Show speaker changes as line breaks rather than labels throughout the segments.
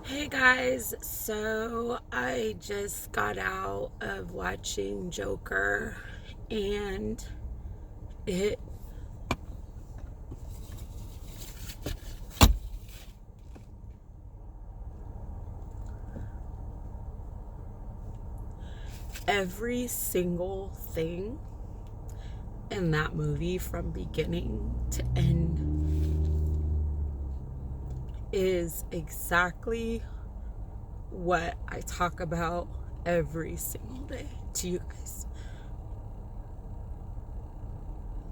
Hey guys, so I just got out of watching Joker and it every single thing in that movie from beginning to end is exactly what I talk about every single day to you guys.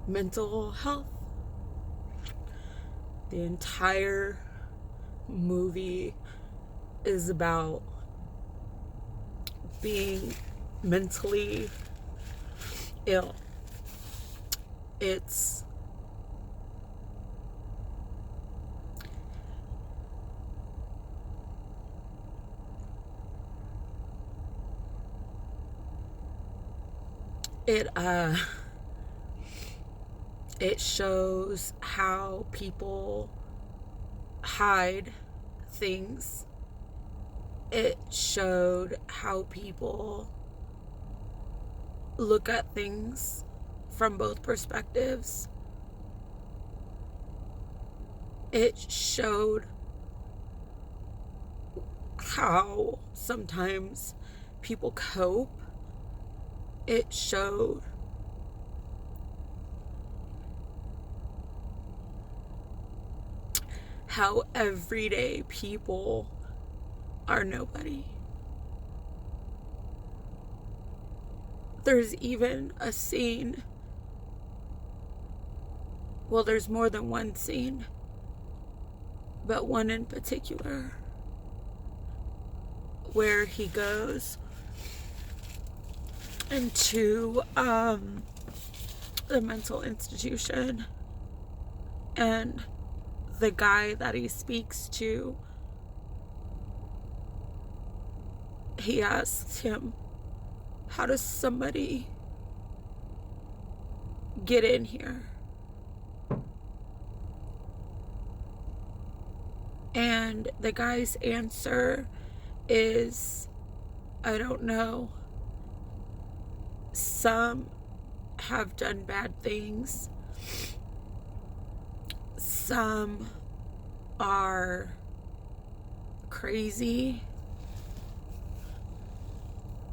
Mental health. The entire movie is about being mentally ill. It's it it shows how people hide things. It showed how people look at things from both perspectives. It showed how sometimes people cope. It showed how everyday people are nobody. There's even a scene, well, there's more than one scene, but one in particular where he goes into the mental institution, and the guy that he speaks to, he asks him, how does somebody get in here? And the guy's answer is, I don't know. Some have done bad things. Some are crazy.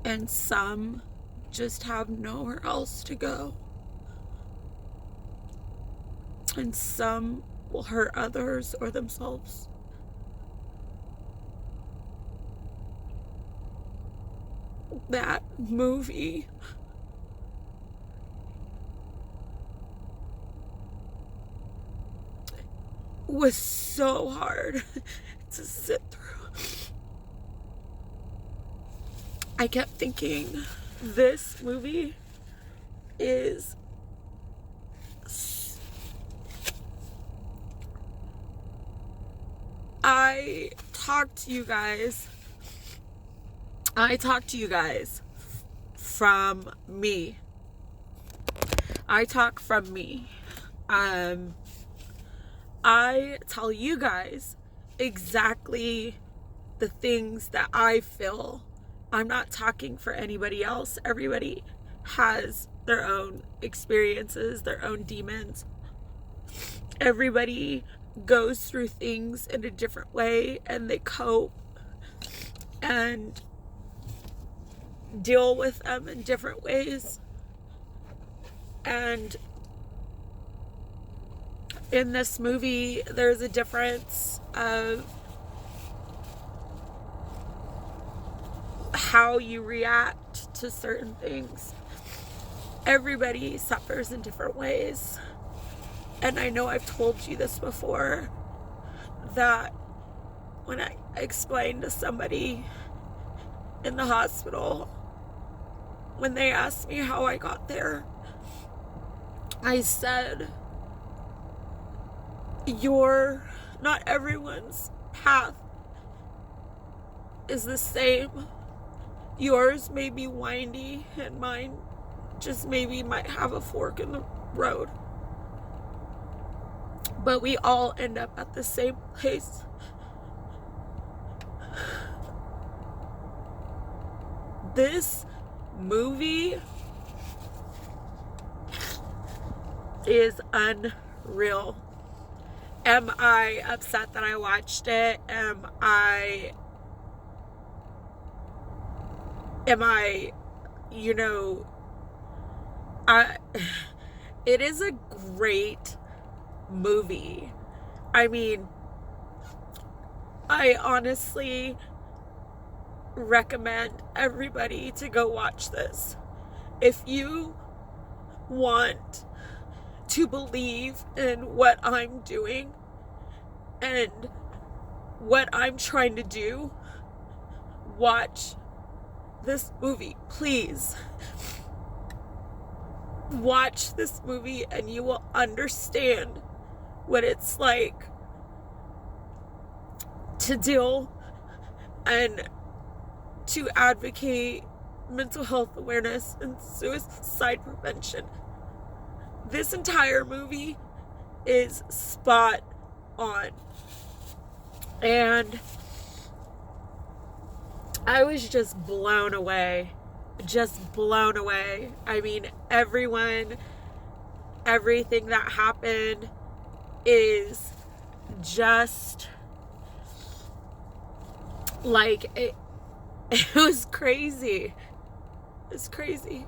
And some just have nowhere else to go. And some will hurt others or themselves. That movie was so hard to sit through. I kept thinking, this movie is I talk to you guys from me. I talk from me. I tell you guys exactly the things that I feel. I'm not talking for anybody else. Everybody has their own experiences, their own demons. Everybody goes through things in a different way, and they cope and deal with them in different ways. And in this movie, there's a difference of how you react to certain things. Everybody suffers in different ways. And I know I've told you this before, that when I explained to somebody in the hospital, when they asked me how I got there, I said, not everyone's path is the same. Yours may be windy, and mine just maybe might have a fork in the road. But we all end up at the same place. This movie is unreal. Am I upset that I watched it? Am I, you know, it is a great movie. I mean, I honestly recommend everybody to go watch this. If you want to believe in what I'm doing and what I'm trying to do, watch this movie. Please watch this movie and you will understand what it's like to deal and to advocate mental health awareness and suicide prevention. This entire movie is spot on. And I was just blown away. Just blown away. I mean, everything that happened is just like it was crazy. It's crazy.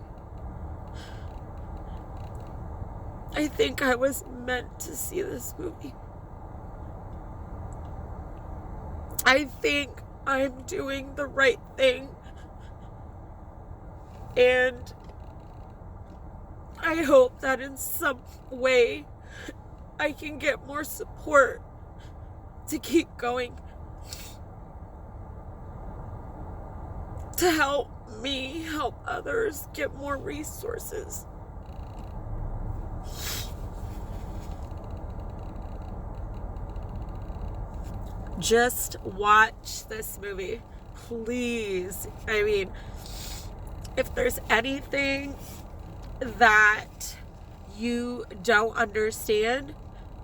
I think I was meant to see this movie. I think I'm doing the right thing. And I hope that in some way I can get more support to keep going. To help me help others get more resources. Just watch this movie, please. I mean, if there's anything that you don't understand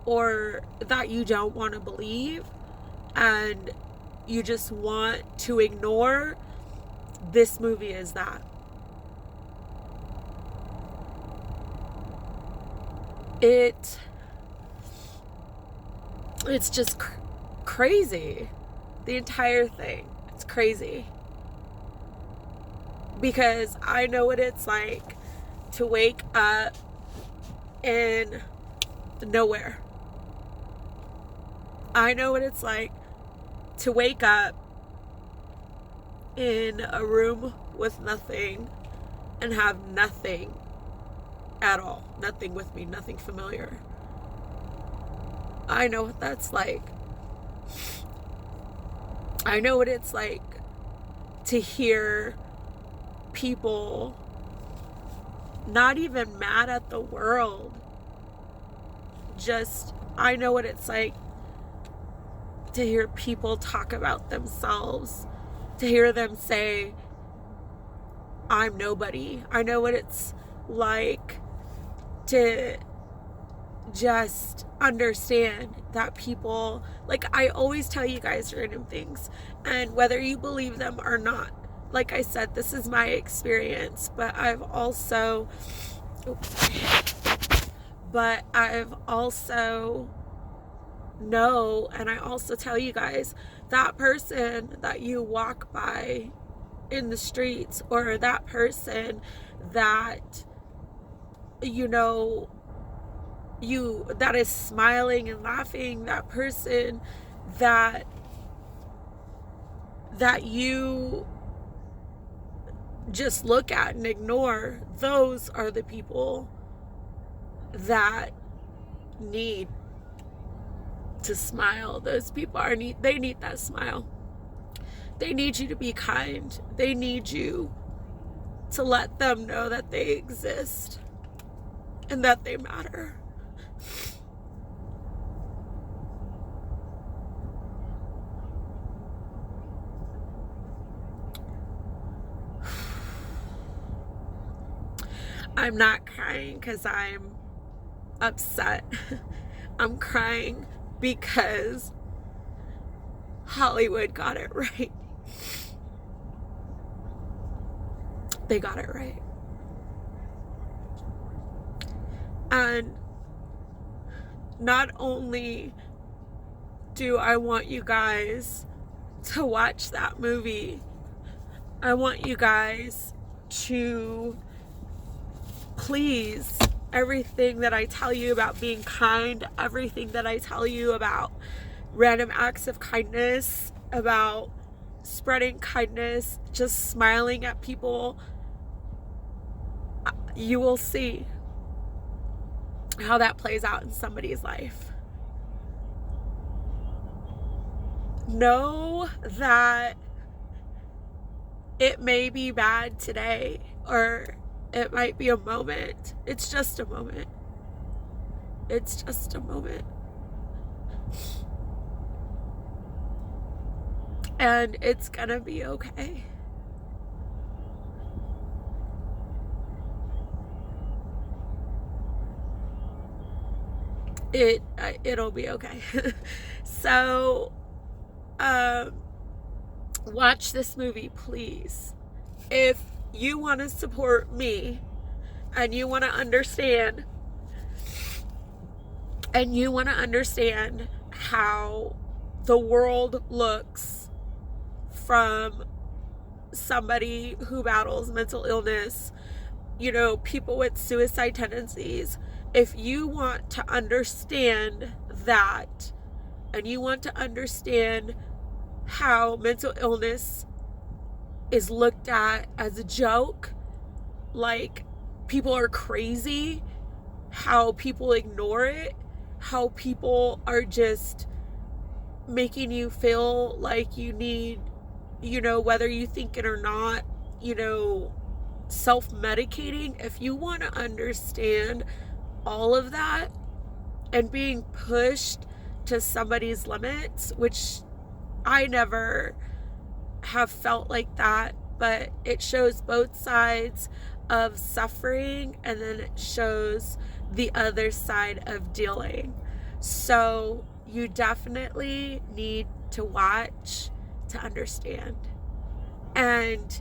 or that you don't want to believe and you just want to ignore, this movie is that. It's just crazy. The entire thing. It's crazy. Because I know what it's like to wake up in nowhere. I know what it's like to wake up in a room with nothing and have nothing at all. Nothing with me, nothing familiar. I know what that's like. I know what it's like to hear people not even mad at the world. Just, I know what it's like to hear people talk about themselves, to hear them say, I'm nobody. I know what it's like to just understand that people, like, I always tell you guys random things, and whether you believe them or not, like I said, this is my experience, but I've also know, and I also tell you guys, that person that you walk by in the streets, or that person that that is smiling and laughing, that person that you just look at and ignore, those are the people that need to smile. Those people they need that smile. They need you to be kind. They need you to let them know that they exist and that they matter. I'm not crying because I'm upset. I'm crying because Hollywood got it right. they got it right. And not only do I want you guys to watch that movie, I want you guys to please, everything that I tell you about being kind, everything that I tell you about random acts of kindness, about spreading kindness, just smiling at people, you will see how that plays out in somebody's life. Know that it may be bad today, or it might be a moment. It's just a moment. It's just a moment. And it's gonna be okay. It'll be okay. So, watch this movie, please. If you want to support me and you want to understand how the world looks from somebody who battles mental illness, you know, people with suicide tendencies, if you want to understand that, and you want to understand how mental illness is looked at as a joke, like people are crazy, how people ignore it, how people are just making you feel like you need, you know, whether you think it or not, you know, self-medicating. If you want to understand all of that and being pushed to somebody's limits, which I never have felt like that, but it shows both sides of suffering, and then it shows the other side of dealing. So you definitely need to watch to understand. And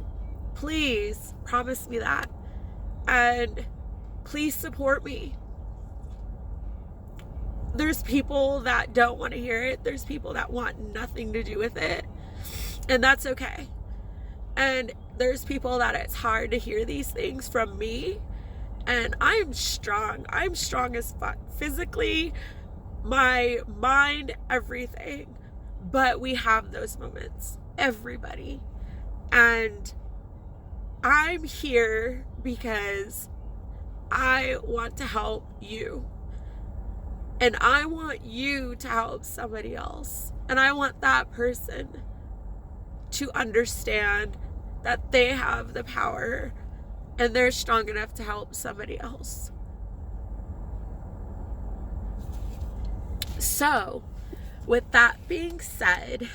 please promise me that. And please support me. There's people that don't want to hear it. There's people that want nothing to do with it. And that's okay. And there's people that it's hard to hear these things from me. And I'm strong. I'm strong as fuck. Physically, my mind, everything. But we have those moments. Everybody. And I'm here because I want to help you. And I want you to help somebody else. And I want that person to understand that they have the power and they're strong enough to help somebody else. So, with that being said,